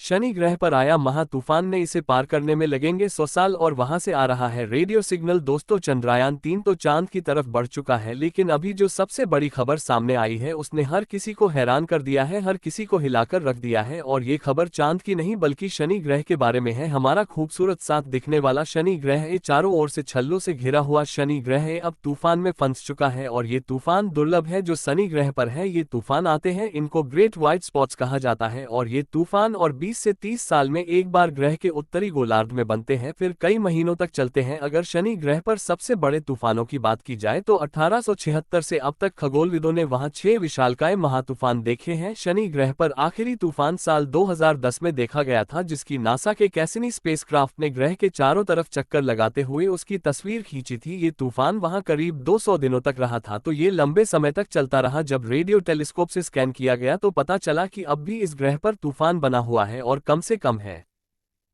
शनि ग्रह पर आया महा तूफान ने इसे पार करने में लगेंगे 100 साल और वहां से आ रहा है रेडियो सिग्नल। दोस्तों, चंद्रयान-3 तो चांद की तरफ बढ़ चुका है, लेकिन अभी जो सबसे बड़ी खबर सामने आई है उसने हर किसी को हैरान कर दिया है, हर किसी को हिलाकर रख दिया है। और ये खबर चांद की नहीं बल्कि शनि ग्रह के बारे में है। हमारा खूबसूरत साथ दिखने वाला शनि ग्रह है, चारों ओर से छल्लों से घिरा हुआ शनि ग्रह है, अब तूफान में फंस चुका है। और ये तूफान दुर्लभ है जो शनि ग्रह पर है। ये तूफान आते हैं, इनको ग्रेट व्हाइट स्पॉट्स कहा जाता है। और ये तूफान और 20 से 30 साल में एक बार ग्रह के उत्तरी गोलार्ध में बनते हैं, फिर कई महीनों तक चलते हैं। अगर शनि ग्रह पर सबसे बड़े तूफानों की बात की जाए तो 1876 से अब तक खगोलविदों ने वहां 6 विशालकाय महातूफान देखे हैं। शनि ग्रह पर आखिरी तूफान साल 2010 में देखा गया था, जिसकी नासा के कैसिनी स्पेसक्राफ्ट ने ग्रह के चारों तरफ चक्कर लगाते हुए उसकी तस्वीर खींची थी। ये तूफान वहां करीब 200 दिनों तक रहा था, तो ये लंबे समय तक चलता रहा। जब रेडियो टेलीस्कोप से स्कैन किया गया तो पता चला कि अब भी इस ग्रह पर तूफान बना हुआ है और कम से कम है।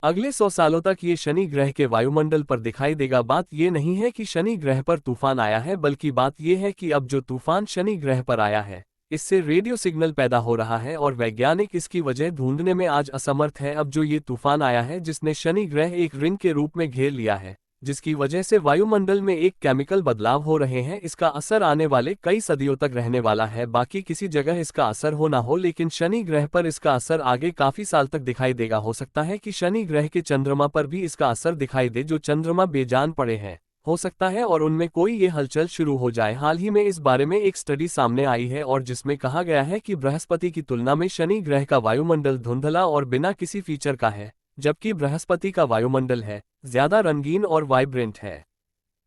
अगले 100 सालों तक ये शनि ग्रह के वायुमंडल पर दिखाई देगा। बात ये नहीं है कि शनि ग्रह पर तूफान आया है, बल्कि बात ये है कि अब जो तूफान शनि ग्रह पर आया है इससे रेडियो सिग्नल पैदा हो रहा है और वैज्ञानिक इसकी वजह ढूंढने में आज असमर्थ है। अब जो ये तूफान आया है जिसने शनि ग्रह एक रिंग के रूप में घेर लिया है, जिसकी वजह से वायुमंडल में एक केमिकल बदलाव हो रहे हैं, इसका असर आने वाले कई सदियों तक रहने वाला है। बाकी किसी जगह इसका असर हो ना हो, लेकिन शनि ग्रह पर इसका असर आगे काफी साल तक दिखाई देगा। हो सकता है कि शनि ग्रह के चंद्रमा पर भी इसका असर दिखाई दे, जो चंद्रमा बेजान पड़े हैं हो सकता है और उनमें कोई ये हलचल शुरू हो जाए। हाल ही में इस बारे में एक स्टडी सामने आई है और जिसमें कहा गया है कि बृहस्पति की तुलना में शनि ग्रह का वायुमंडल धुंधला और बिना किसी फीचर का है, जबकि बृहस्पति का वायुमंडल है ज्यादा रंगीन और वाइब्रेंट है।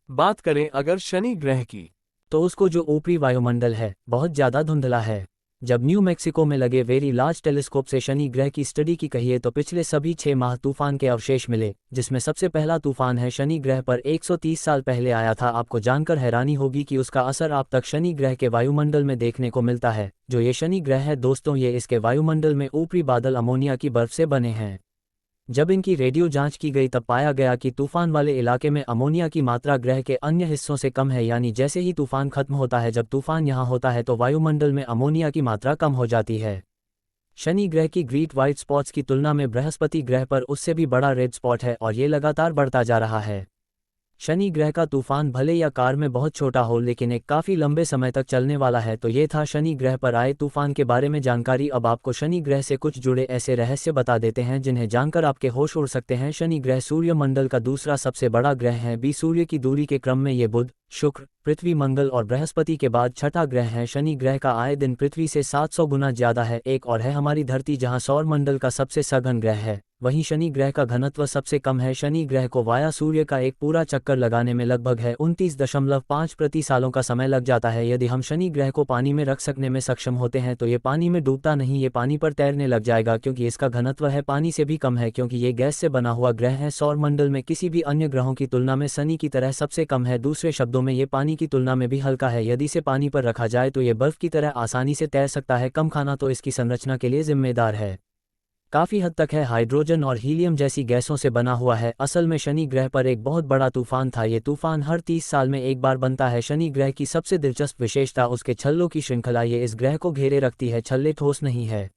बात करें अगर शनि ग्रह की, तो उसको जो ऊपरी वायुमंडल है बहुत ज्यादा धुंधला है। जब न्यू मैक्सिको में लगे वेरी लार्ज टेलीस्कोप से शनि ग्रह की स्टडी की कहिए तो पिछले सभी 6 माह तूफान के अवशेष मिले, जिसमें सबसे पहला तूफान है शनि ग्रह पर 130 साल पहले आया था। आपको जानकर हैरानी होगी कि उसका असर आप तक शनि ग्रह के वायुमंडल में देखने को मिलता है। जो ये शनि ग्रह है दोस्तों, ये इसके वायुमंडल में ऊपरी बादल अमोनिया की बर्फ से बने हैं। जब इनकी रेडियो जांच की गई तब पाया गया कि तूफान वाले इलाके में अमोनिया की मात्रा ग्रह के अन्य हिस्सों से कम है, यानी जैसे ही तूफान खत्म होता है, जब तूफान यहाँ होता है तो वायुमंडल में अमोनिया की मात्रा कम हो जाती है। शनि ग्रह की ग्रेट व्हाइट स्पॉट्स की तुलना में बृहस्पति ग्रह पर उससे भी बड़ा रेड स्पॉट है और ये लगातार बढ़ता जा रहा है। शनि ग्रह का तूफान भले या कार में बहुत छोटा हो, लेकिन एक काफ़ी लंबे समय तक चलने वाला है। तो ये था शनि ग्रह पर आए तूफान के बारे में जानकारी। अब आपको शनि ग्रह से कुछ जुड़े ऐसे रहस्य बता देते हैं जिन्हें जानकर आपके होश उड़ सकते हैं। शनि ग्रह सूर्यमंडल का दूसरा सबसे बड़ा ग्रह है। बी सूर्य की दूरी के क्रम में ये बुध, शुक्र, पृथ्वी, मंगल और बृहस्पति के बाद छठा ग्रह है। शनि ग्रह का आए दिन पृथ्वी से 700 गुना ज्यादा है। एक और है हमारी धरती, जहां सौर मंडल का सबसे सघन ग्रह है, वहीं शनि ग्रह का घनत्व सबसे कम है। शनि ग्रह को वाया सूर्य का एक पूरा चक्कर लगाने में लगभग है 29.5 प्रति सालों का समय लग जाता है। यदि हम शनि ग्रह को पानी में रख सकने में सक्षम होते हैं तो ये पानी में डूबता नहीं, ये पानी पर तैरने लग जाएगा, क्योंकि इसका घनत्व है पानी से भी कम है, क्योंकि ये गैस से बना हुआ ग्रह है। सौर मंडल में किसी भी अन्य ग्रहों की तुलना में शनि की तरह सबसे कम है। दूसरे शब्दों में ये पानी की तुलना में भी हल्का है। यदि इसे पानी पर रखा जाए तो ये बर्फ की तरह आसानी से तैर सकता है। कम खाना तो इसकी संरचना के लिए जिम्मेदार है। काफ़ी हद तक है हाइड्रोजन और हीलियम जैसी गैसों से बना हुआ है। असल में शनि ग्रह पर एक बहुत बड़ा तूफान था। ये तूफान हर 30 साल में एक बार बनता है। शनि ग्रह की सबसे दिलचस्प विशेषता उसके छल्लों की श्रृंखला, ये इस ग्रह को घेरे रखती है। छल्ले ठोस नहीं है,